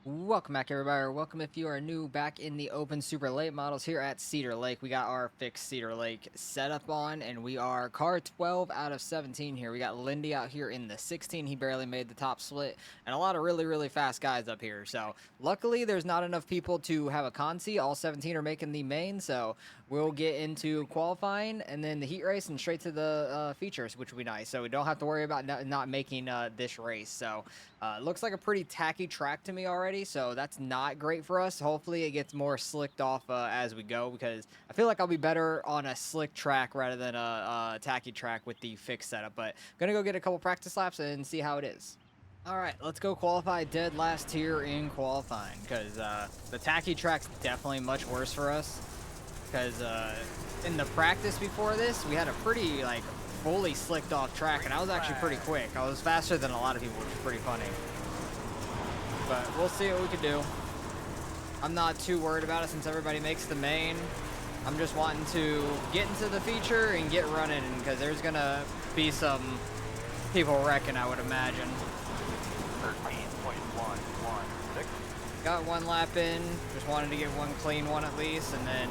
Welcome back, everybody, or welcome if you are new back in the open super late models here at Cedar Lake. We got our fixed Cedar Lake setup on, and we are car 12 out of 17 here. We got Lindy out here in the 16. He barely made the top split, and a lot of really fast guys up here. So luckily, there's not enough people to have a consi. All 17 are making the main, so we'll get into qualifying and then the heat race and straight to the features, which will be nice. So we don't have to worry about not making this race. So looks like a pretty tacky track to me already, so that's not great for us. Hopefully it gets more slicked off as we go, because I feel like I'll be better on a slick track rather than a tacky track with the fixed setup. But gonna go get a couple practice laps and see how it is. All right, let's go qualify dead last here in qualifying, because the tacky track's definitely much worse for us. Because in the practice before this, we had a pretty fully slicked off track, and I was actually pretty quick. I was faster than a lot of people, which is pretty funny. But we'll see what we can do. I'm not too worried about it since everybody makes the main. I'm just wanting to get into the feature and get running, because there's gonna be some people wrecking, I would imagine. 13.116. Got one lap in, just wanted to get one clean one at least, and then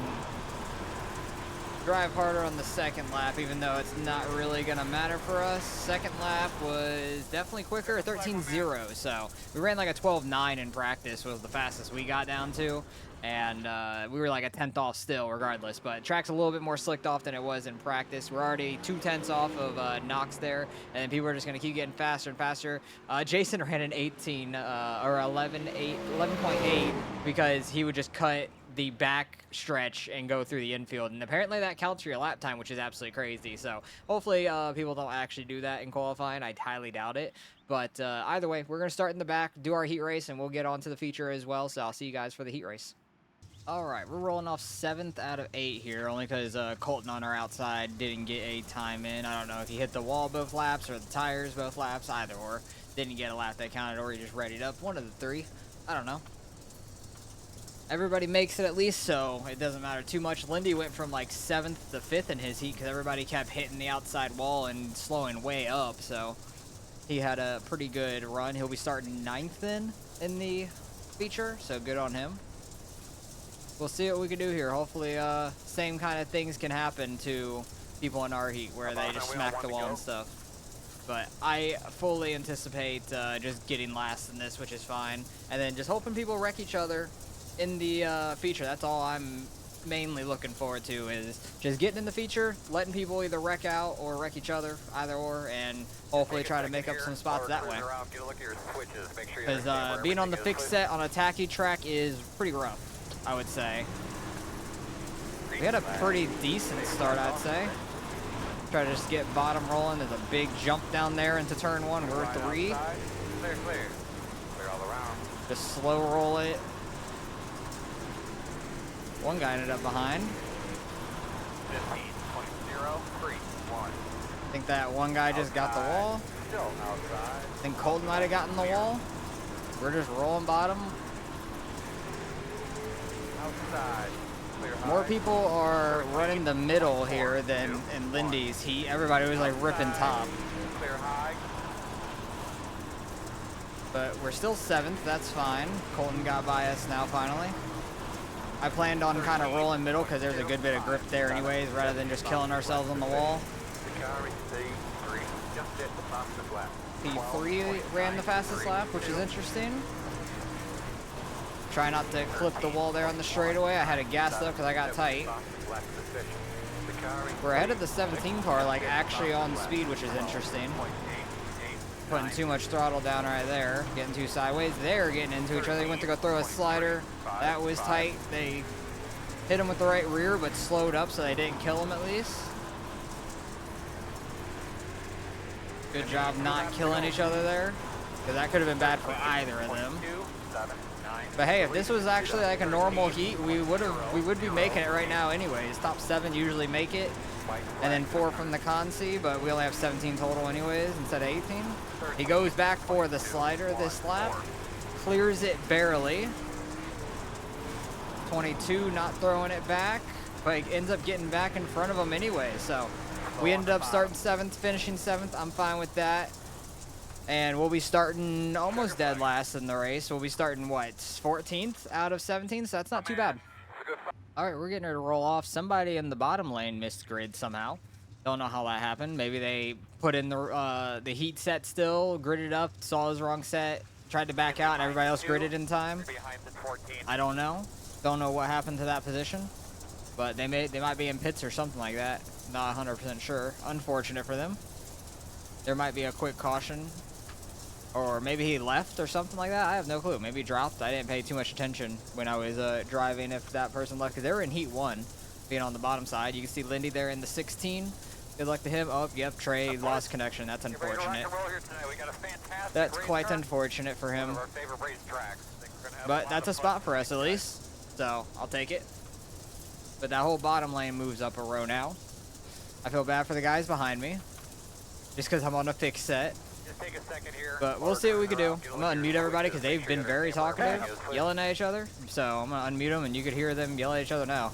drive harder on the second lap, even though it's not really gonna matter for us. Second lap was definitely quicker, 13.0, so we ran like a 12.9 in practice was the fastest we got down to, and we were like a tenth off still regardless, but track's a little bit more slicked off than it was in practice. We're already 2/10 off of Knox there, and people are just gonna keep getting faster and faster. Jason ran an 18 or 11.8 because he would just cut the back stretch and go through the infield, and apparently that counts for your lap time, which is absolutely crazy. So hopefully people don't actually do that in qualifying. I highly doubt it, but either way, we're gonna start in the back, do our heat race, and we'll get on to the feature as well. So I'll see you guys for the heat race. All right, we're rolling off 7th out of 8 here, only because Colton on our outside didn't get a time in. I don't know if he hit the wall both laps or the tires both laps, either or. Didn't get a lap that counted, or he just readied up. One of the three. I don't know. Everybody makes it at least, so it doesn't matter too much. Lindy went from like 7th to 5th in his heat because everybody kept hitting the outside wall and slowing way up, so he had a pretty good run. He'll be starting 9th in the feature, so good on him. We'll see what we can do here. Hopefully same kind of things can happen to people in our heat where they just smack the wall and stuff. But I fully anticipate just getting last in this, which is fine, and then just hoping people wreck each other in the feature. That's all I'm mainly looking forward to, is just getting in the feature, letting people either wreck out or wreck each other, either or, and hopefully try to make up some spots that way. Because being on the fixed set on a tacky track is pretty rough, I would say. We had a pretty decent start, I'd say. Try to just get bottom rolling. There's a big jump down there into turn 1. We're 3. Clear all around. Just slow roll it. One guy ended up behind. 15.031. I think that one guy just got the wall. Still outside. I think Colton might have gotten the wall. We're just rolling bottom. Outside. Clear high. More people are running the middle here than in Lindy's heat. Everybody was like ripping top. Clear high. But we're still 7th, that's fine. Colton got by us now finally. I planned on kind of rolling middle because there's a good bit of grip there anyways, rather than just killing ourselves on the wall. P3 ran the fastest lap, which is interesting. Try not to clip the wall there on the straightaway. I had it gassed up because I got tight. We're ahead of the 17 car, like actually on speed, which is interesting. Putting too much throttle down right there. Getting too sideways. They're getting into each other. They went to go throw a slider. That was tight. They hit him with the right rear, but slowed up so they didn't kill him at least. Good job not killing each other there, because that could have been bad for either of them. But hey, if this was actually like a normal heat, we would be making it right now anyways. Top 7 usually make it, and then 4 from the consi, but we only have 17 total anyways instead of 18. He goes back for the slider this lap, clears it barely. 22 not throwing it back, but he ends up getting back in front of him anyway. So we ended up starting 7th, finishing 7th. I'm fine with that. And we'll be starting almost dead last in the race. We'll be starting, what, 14th out of 17? So that's not too bad. All right, we're getting ready to roll off. Somebody in the bottom lane missed grid somehow. Don't know how that happened. Maybe they put in the heat set still, gridded up, saw his wrong set, tried to back out, and everybody else gridded in time. I don't know. Don't know what happened to that position. But they might be in pits or something like that. Not 100% sure. Unfortunate for them. There might be a quick caution. Or maybe he left or something like that. I have no clue. Maybe he dropped. I didn't pay too much attention when I was driving if that person left. Because they were in heat 1, being on the bottom side. You can see Lindy there in the 16. Good luck to him. Oh, yep, Trey lost connection. That's unfortunate. That's quite unfortunate for him. But that's a spot for us at least. So, I'll take it. But that whole bottom lane moves up a row now. I feel bad for the guys behind me. Just because I'm on a fixed set. Take a second here. But we'll see what we can do. I'm going to unmute everybody because they've been very talkative, yelling at each other. So I'm going to unmute them and you could hear them yell at each other now.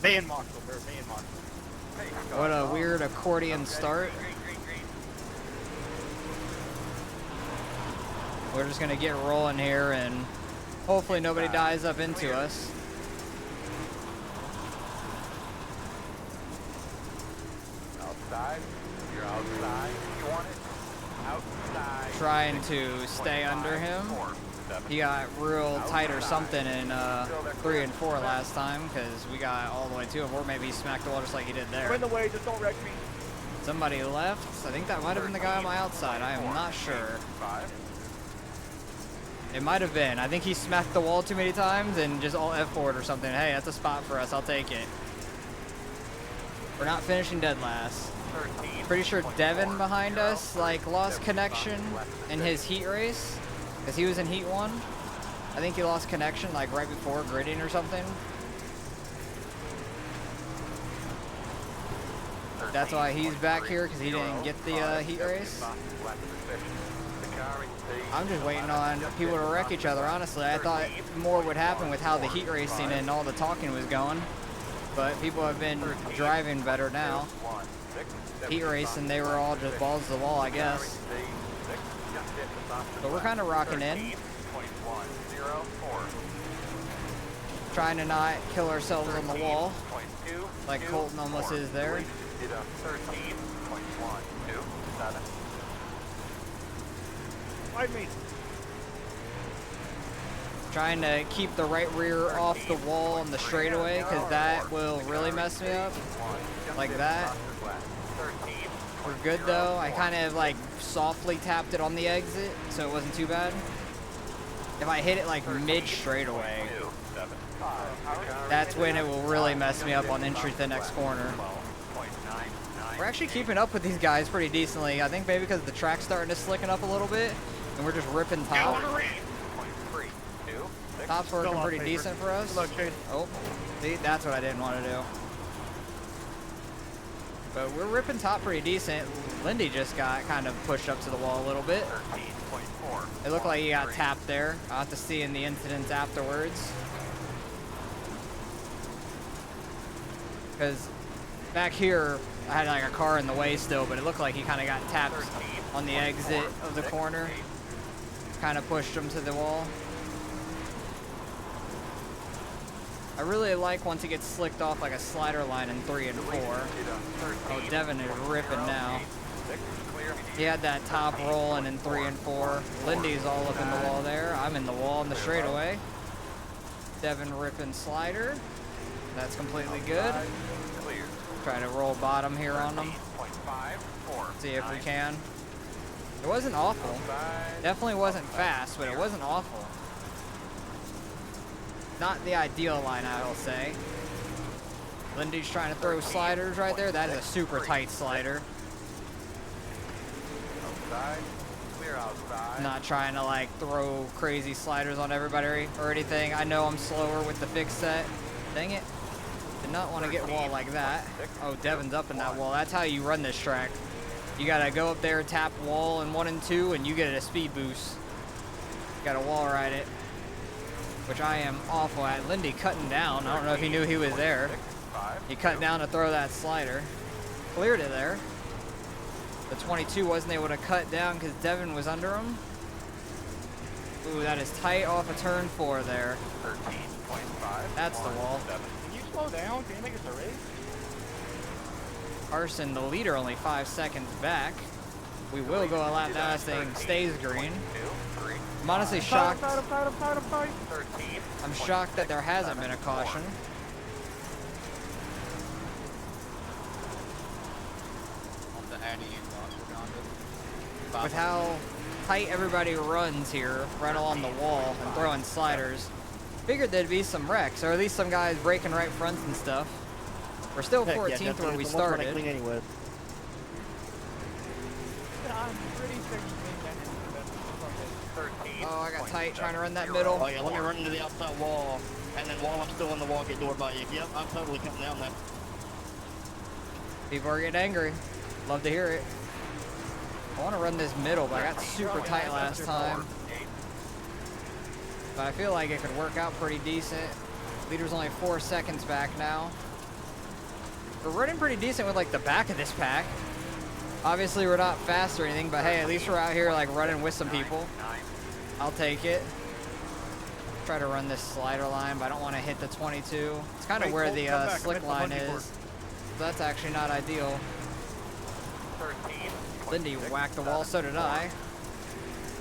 Me and Marshall, they're me and Marshall. What a weird accordion start. We're just going to get rolling here and hopefully nobody dies up into us. Outside. You're outside. You want it? Outside. Trying to stay under him. He got real tight or something in 3 and 4 last time because we got all the way to him, or maybe he smacked the wall just like he did there. I'm in the way, just don't wreck me. Somebody left. I think that might have been the guy on my outside. I am not sure. It might have been. I think he smacked the wall too many times and just all F4'd or something. Hey, that's a spot for us. I'll take it. We're not finishing dead last. Pretty sure Devin behind us like lost connection in his heat race because he was in heat 1. I think he lost connection like right before gridding or something. That's why he's back here because he didn't get the heat race. I'm just waiting on people to wreck each other, honestly. I thought more would happen with how the heat racing and all the talking was going. But people have been driving better now. Heat racing, they were all just balls to the wall, I guess. But we're kind of rocking in. Trying to not kill ourselves on the wall, like Colton almost is there. Fight me. Trying to keep the right rear off the wall on the straightaway because that will really mess me up. Like that. We're good though. I kind of like softly tapped it on the exit so it wasn't too bad. If I hit it like mid straightaway, that's when it will really mess me up on entry to the next corner. We're actually keeping up with these guys pretty decently. I think maybe because the track's starting to slicken up a little bit and we're just ripping top. Top's working pretty decent for us. Oh, see, that's what I didn't want to do. But we're ripping top pretty decent. Lindy just got kind of pushed up to the wall a little bit. It looked like he got tapped there. I'll have to see in the incidents afterwards. Because back here, I had like a car in the way still, but it looked like he kind of got tapped on the exit of the corner. Kind of pushed him to the wall. I really like once he gets slicked off like a slider line in 3 and 4. Oh, Devin is ripping now. He had that top rolling in 3 and 4. Lindy's all up in the wall there. I'm in the wall on the straightaway. Devin ripping slider. That's completely good. Try to roll bottom here on them. See if we can. It wasn't awful. Definitely wasn't fast, but it wasn't awful. Not the ideal line, I will say. Lindy's trying to throw sliders right there. That is a super tight slider. Not trying to like throw crazy sliders on everybody or anything. I know I'm slower with the fixed set. Dang it. Did not want to get wall like that. Oh, Devin's up in that wall. That's how you run this track. You gotta go up there, tap wall in 1 and 2, and you get a speed boost. You gotta wall ride it, which I am awful at. Lindy cutting down. I don't know if he knew he was there. He cut down to throw that slider. Cleared it there. The 22 wasn't able to cut down because Devin was under him. Ooh, that is tight off of turn 4 there. 13.5. That's the wall. Can you slow down? Can you make us a race? Carson, the leader, only 5 seconds back. We will go a lap now. This thing stays green. I'm honestly shocked. I'm shocked that there hasn't been a caution. With how tight everybody runs here, right along the wall and throwing sliders, figured there'd be some wrecks, or at least some guys breaking right fronts and stuff. We're still 14th where we started. Anyway. I'm pretty certain Oh, I got tight trying to run that middle. Oh yeah, let me run into the outside wall, and then while I'm still in the wall, get doored by you. Yep, I'm totally coming down there. People are getting angry. Love to hear it. I want to run this middle, but I got super tight last time. But I feel like it could work out pretty decent. Leader's only 4 seconds back now. We're running pretty decent with like the back of this pack. Obviously we're not fast or anything, but hey, at least we're out here like running with some people. I'll take it. Try to run this slider line, but I don't want to hit the 22. It's kind of where the slick line is. So that's actually not ideal. Lindy whacked the wall, so did I.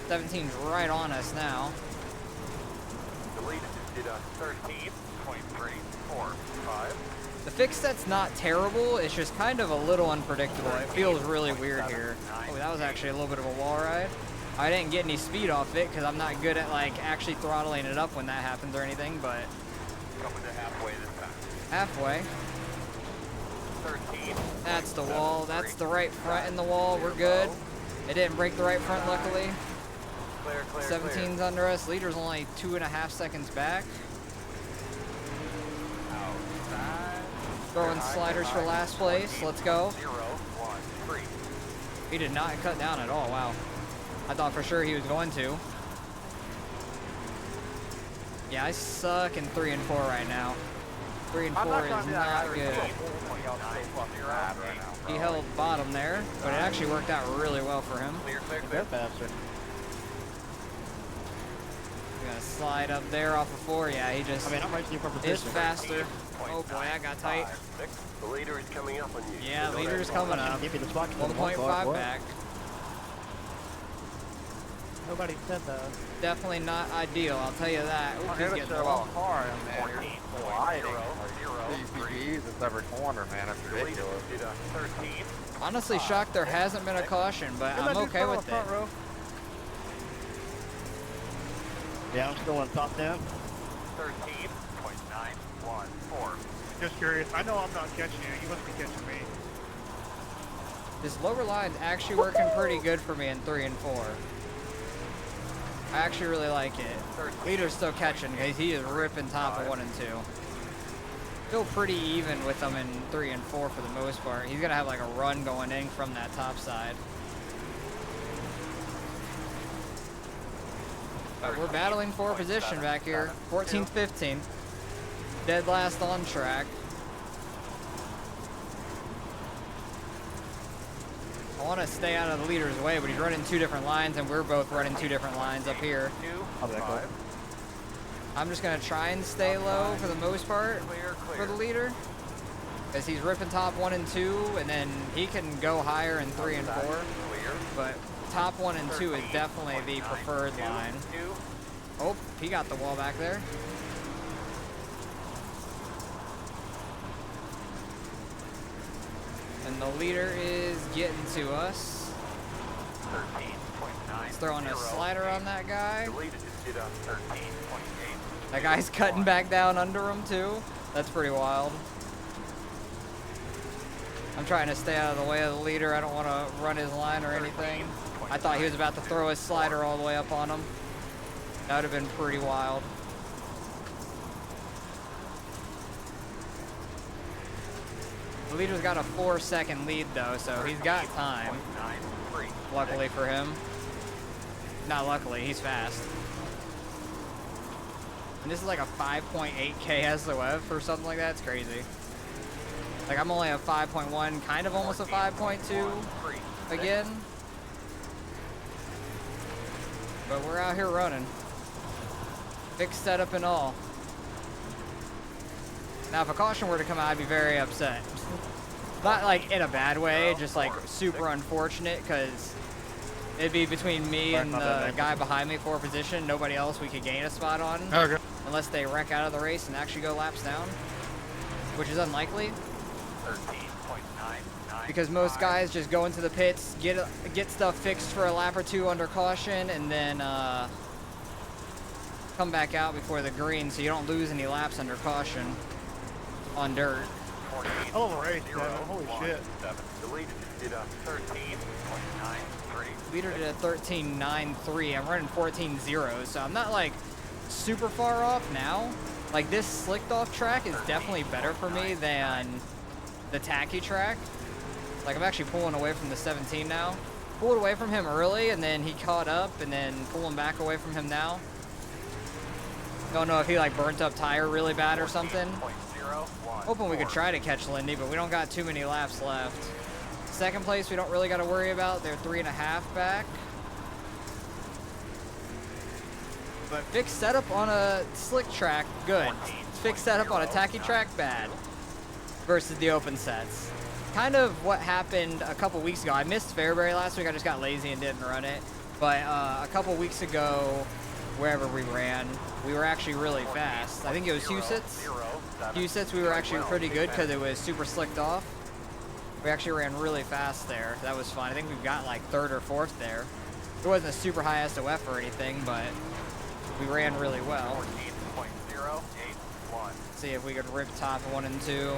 17's right on us now. The lead did a 13.345. The fix set's not terrible, it's just kind of a little unpredictable. It feels really weird here. Oh, that was actually a little bit of a wall ride. I didn't get any speed off it because I'm not good at like actually throttling it up when that happens or anything, but Coming to halfway this time. halfway. 13. That's the wall. That's the right front in the wall. We're good. It didn't break the right front, luckily. Clear, clear, 17's under us. Leader's only 2.5 seconds back. Outside. Throwing sliders for last place. Let's go. 0, 1, 3. He did not cut down at all. Wow. I thought for sure he was going to. Yeah, I suck in 3 and 4 right now. 3 and 4 is not good. He held bottom there, but it actually worked out really well for him. Clear, clear, They're clear. faster. We got to slide up there off of 4. Yeah, he just I mean, I'm racing you for is position. faster. Oh boy, I got tight. The leader is coming up on you. Yeah, leader's coming up. Give me the spot. 1.5 back. Nobody said that. Definitely not ideal, I'll tell you that. Ooh, he's getting the wall. car in there. 14.0. CPGs at every corner, man. It's The lead ridiculous. did a 13. Honestly shocked there hasn't been a caution, but I'm okay with it. Yeah, I'm still on top down. 13.914. Just curious. I know I'm not catching you. You must be catching me. This lower line's actually working pretty good for me in 3 and 4. I actually really like it. Leader's still catching because he is ripping top of 1 and 2. Feel pretty even with them in 3 and 4 for the most part. He's gonna have like a run going in from that top side. But we're battling for position back here. 14th, 15th. Dead last on track. I want to stay out of the leader's way, but he's running 2 different lines, and we're both running 2 different lines up here. 2, 5. I'm just going to try and stay low for the most part Clear, for clear. the leader. Because he's ripping top 1 and 2, and then he can go higher in 3 and 4. Clear. But top 1 and 2 is definitely the preferred line. 2. Oh, he got the wall back there. And the leader is getting to us. 13.9. He's throwing a slider on that guy. The lead did a 13.8. That guy's cutting back down under him too. That's pretty wild. I'm trying to stay out of the way of the leader. I don't want to run his line or anything. I thought he was about to throw his slider all the way up on him. That would have been pretty wild. The leader's got a 4-second lead though, so he's got time. 93. Luckily for him. Not luckily, he's fast. And this is like a 5.8K SOF or something like that. It's crazy. Like I'm only a 5.1, kind of almost a 5.2. again. But we're out here running. Fixed setup and all. Now, if a caution were to come out, I'd be very upset. Not like in a bad way, just like super unfortunate, because it'd be between me and the guy behind me for a position. Nobody else we could gain a spot on. Okay. Unless they wreck out of the race and actually go laps down, which is unlikely. 13.995. Because most guys just go into the pits, get stuff fixed for a lap or two under caution, and then come back out before the green, so you don't lose any laps under caution on dirt. Hell of a race, Devin. Holy shit. The leader did a 13.93. Leader did a 13.93. I'm running 14.0, so I'm not like super far off now. Like this slicked off track is definitely better for me than the tacky track. Like I'm actually pulling away from the 17 now. Pulled away from him early and then he caught up and then pulling back away from him now. Don't know if he like burnt up tire really bad or something. Hoping we could try to catch Lindy, but we don't got too many laps left. Second place we don't really got to worry about. They're 3.5 back. But fixed setup on a slick track, good. Fixed setup on a tacky track, bad. Versus the open sets. Kind of what happened a couple weeks ago. I missed Fairbury last week. I just got lazy and didn't run it. But a couple weeks ago, wherever we ran, we were actually really fast. I think it was Husitz. Husitz, we were actually pretty good because it was super slicked off. We actually ran really fast there. That was fun. I think we've got like 3rd or 4th there. It wasn't a super high SOF or anything, but we ran really well. 14.081. See if we could rip top 1 and 2.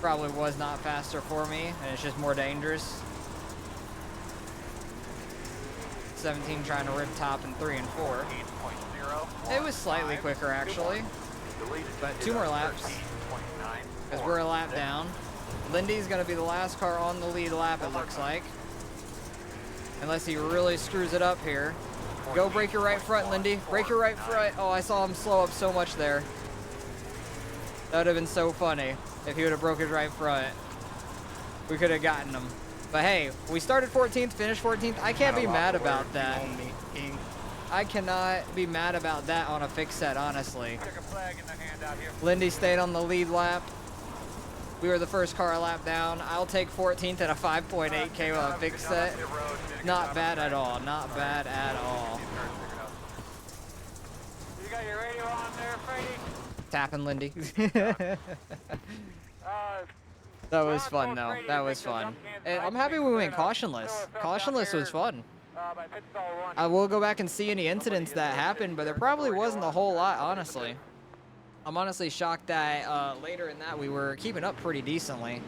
Probably was not faster for me, and it's just more dangerous. 17 trying to rip top in 3 and 4. It was slightly quicker actually, but 2 more laps because we're a lap down. Lindy's gonna be the last car on the lead lap, it looks like. Unless he really screws it up here. Go break your right front, Lindy. Break your right front. Oh, I saw him slow up so much there. That would have been so funny if he would have broke his right front. We could have gotten him. But hey, we started 14th, finished 14th. I can't be mad about that. I cannot be mad about that on a fixed set, honestly. Lindy stayed on the lead lap. We were the first car a lap down. I'll take 14th at a 5.8K on a fixed set. Not bad at all. Not bad at all. You got your radio on there, Freddie? Tapping Lindy. That was fun though. That was fun. And I'm happy we went cautionless. Cautionless was fun. I will go back and see any incidents that happened, but there probably wasn't a whole lot, honestly. I'm honestly shocked that later in that we were keeping up pretty decently.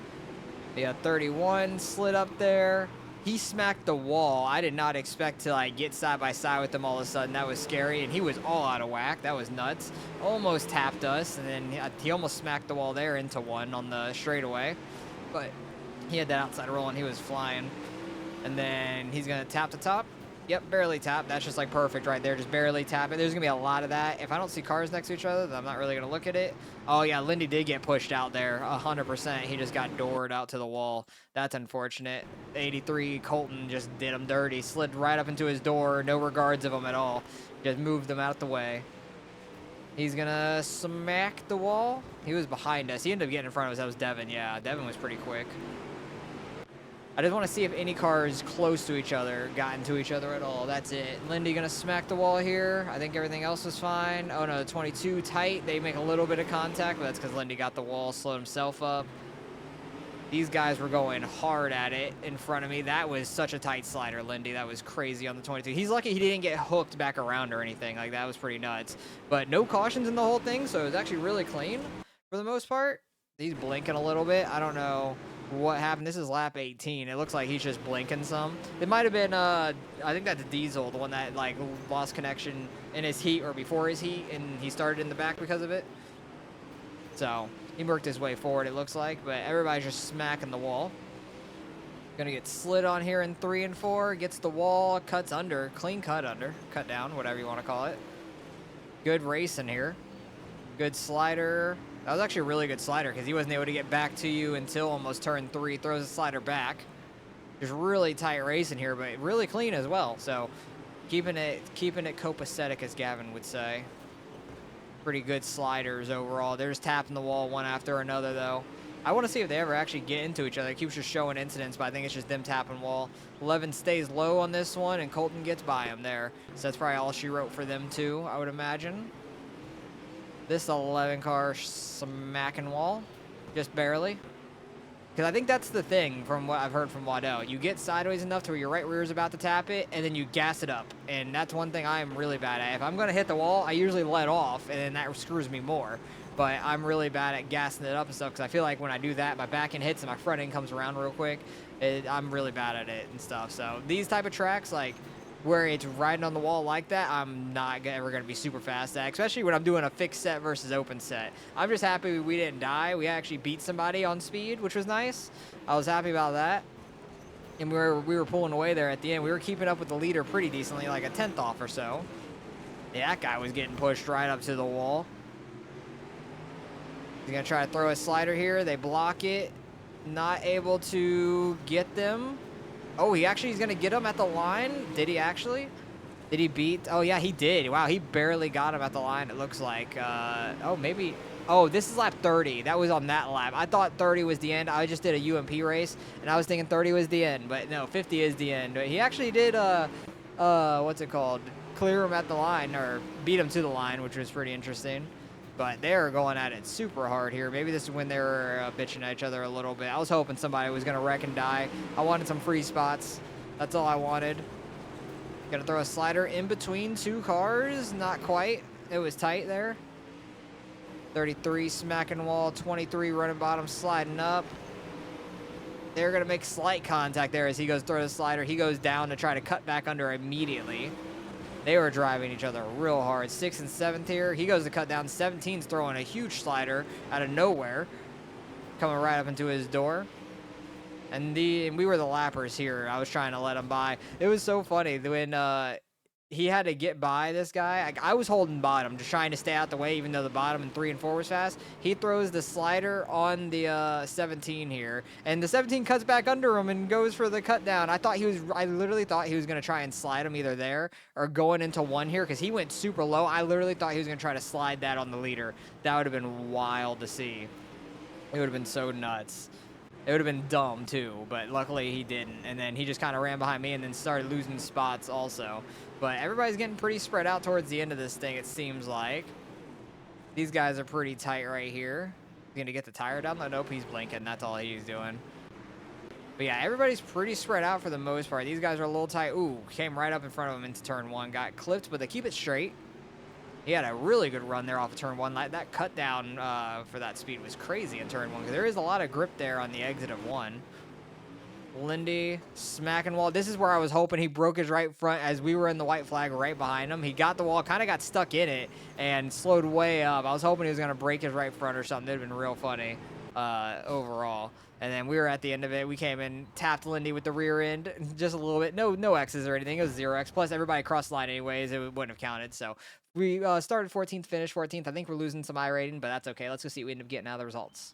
Yeah, 31 slid up there. He smacked the wall. I did not expect to like get side by side with him all of a sudden. That was scary, and he was all out of whack. That was nuts. Almost tapped us, and then he almost smacked the wall there into one on the straightaway. But he had that outside roll, and he was flying. And then he's gonna tap the top. Yep, barely tap. That's just like perfect right there. Just barely tap it. There's gonna be a lot of that. If I don't see cars next to each other, then I'm not really gonna look at it. Oh yeah, Lindy did get pushed out there, 100%. He just got doored out to the wall. That's unfortunate. 83 Colton just did him dirty. Slid right up into his door. No regards of him at all. Just moved him out the way. He's gonna smack the wall. He was behind us. He ended up getting in front of us. That was Devin. Yeah, Devin was pretty quick. I just want to see if any cars close to each other got into each other at all. That's it. Lindy gonna smack the wall here. I think everything else was fine. Oh no, 22 tight. They make a little bit of contact, but that's because Lindy got the wall, slowed himself up. These guys were going hard at it in front of me. That was such a tight slider, Lindy. That was crazy on the 22. He's lucky he didn't get hooked back around or anything. Like, that was pretty nuts. But no cautions in the whole thing, so it was actually really clean for the most part. He's blinking a little bit. I don't know what happened. This is lap 18. It looks like he's just blinking some. It might have been, I think that's Diesel, the one that, like, lost connection in his heat or before his heat, and he started in the back because of it. So he worked his way forward, it looks like, but everybody's just smacking the wall. Gonna get slid on here in 3 and 4, gets the wall, cuts under, clean cut under, cut down, whatever you want to call it. Good racing here. Good slider. That was actually a really good slider because he wasn't able to get back to you until almost turn 3. Throws the slider back. Just really tight racing here, but really clean as well. So keeping it copacetic, as Gavin would say. Pretty good sliders overall. They're just tapping the wall one after another, though. I want to see if they ever actually get into each other. It keeps just showing incidents, but I think it's just them tapping wall. 11 stays low on this one, and Colton gets by him there. So that's probably all she wrote for them, too, I would imagine. This 11 car smacking wall, just barely. Because I think that's the thing from what I've heard from Waddell. You get sideways enough to where your right rear is about to tap it, and then you gas it up. And that's one thing I am really bad at. If I'm going to hit the wall, I usually let off, and then that screws me more. But I'm really bad at gassing it up and stuff, because I feel like when I do that, my back end hits and my front end comes around real quick. I'm really bad at it and stuff. So these type of tracks, like where it's riding on the wall like that, I'm not ever going to be super fast at, especially when I'm doing a fixed set versus open set. I'm just happy we didn't die. We actually beat somebody on speed, which was nice. I was happy about that. And we were pulling away there at the end. We were keeping up with the leader pretty decently, like a 10th off or so. Yeah, that guy was getting pushed right up to the wall. He's going to try to throw a slider here. They block it. Not able to get them. Oh, he's going to get him at the line. Did he actually? Did he beat? Oh, yeah, he did. Wow, he barely got him at the line, it looks like. Oh, maybe. Oh, this is lap 30. That was on that lap. I thought 30 was the end. I just did a UMP race, and I was thinking 30 was the end. But no, 50 is the end. But he actually did, what's it called? Clear him at the line, or beat him to the line, which was pretty interesting. But they're going at it super hard here. Maybe this is when they were bitching at each other a little bit. I was hoping somebody was going to wreck and die. I wanted some free spots. That's all I wanted. Going to throw a slider in between two cars. Not quite. It was tight there. 33 smacking wall. 23 running bottom sliding up. They're going to make slight contact there as he goes throw the slider. He goes down to try to cut back under immediately. They were driving each other real hard. 6th and 7th here. He goes to cut down. 17's throwing a huge slider out of nowhere. Coming right up into his door. And we were the lappers here. I was trying to let him by. It was so funny when he had to get by this guy. I was holding bottom, just trying to stay out the way, even though the bottom in 3 and 4 was fast. He throws the slider on the 17 here, and the 17 cuts back under him and goes for the cut down. I literally thought he was going to try and slide him either there or going into one here, because he went super low. I literally thought he was going to try to slide that on the leader. That would have been wild to see. It would have been so nuts. It would have been dumb, too, but luckily he didn't. And then he just kind of ran behind me and then started losing spots also. But everybody's getting pretty spread out towards the end of this thing, it seems like. These guys are pretty tight right here. He's going to get the tire down? Nope, he's blinking. That's all he's doing. But yeah, everybody's pretty spread out for the most part. These guys are a little tight. Ooh, came right up in front of him into turn 1. Got clipped, but they keep it straight. He had a really good run there off of turn 1. That cut down for that speed was crazy in turn 1, because there is a lot of grip there on the exit of 1. Lindy smacking wall. This is where I was hoping he broke his right front as we were in the white flag right behind him. He got the wall, kind of got stuck in it, and slowed way up. I was hoping he was going to break his right front or something. That would have been real funny overall. And then we were at the end of it. We came in, tapped Lindy with the rear end just a little bit. No X's or anything. It was 0X. Plus, everybody crossed the line anyways. It wouldn't have counted. So we started 14th, finished 14th. I think we're losing some I rating, but that's okay. Let's go see what we end up getting out of the results.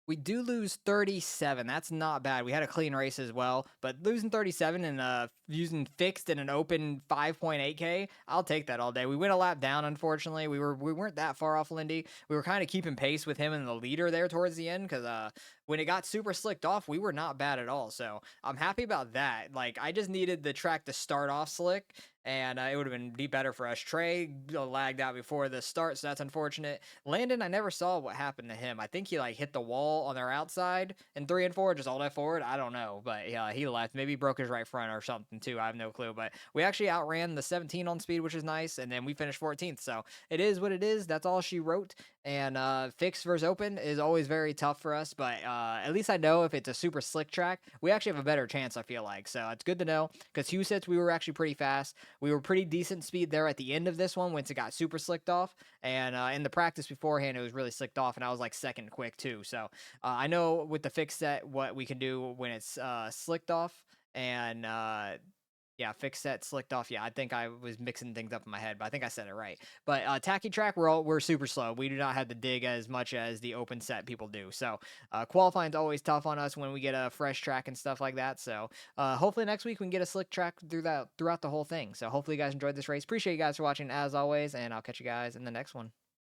We do lose 37. That's not bad. We had a clean race as well, but losing 37 and using fixed in an open 5.8K, I'll take that all day. We went a lap down, unfortunately. We weren't that far off Lindy. We were kind of keeping pace with him and the leader there towards the end, because when it got super slicked off, we were not bad at all. So I'm happy about that. Like, I just needed the track to start off slick, and it would have been better for us. Trey lagged out before the start, so that's unfortunate. Landon, I never saw what happened to him. I think he hit the wall on their outside in 3 and 4, just all that forward. I don't know, but yeah, he left. Maybe he broke his right front or something too. I have no clue, but we actually outran the 17 on speed, which is nice, and then we finished 14th. So it is what it is. That's all she wrote. And fixed versus open is always very tough for us, but at least I know if it's a super slick track, we actually have a better chance, I feel like. So it's good to know, because Husets, we were actually pretty fast. We were pretty decent speed there at the end of this one once it got super slicked off. And in the practice beforehand, it was really slicked off, and I was like second quick too. So I know with the fixed set what we can do when it's slicked off. And Yeah, fixed set, slicked off. Yeah, I think I was mixing things up in my head, but I think I said it right. But tacky track, we're super slow. We do not have the dig as much as the open set people do. So qualifying's always tough on us when we get a fresh track and stuff like that. So hopefully next week we can get a slick track throughout the whole thing. So hopefully you guys enjoyed this race. Appreciate you guys for watching as always, and I'll catch you guys in the next one.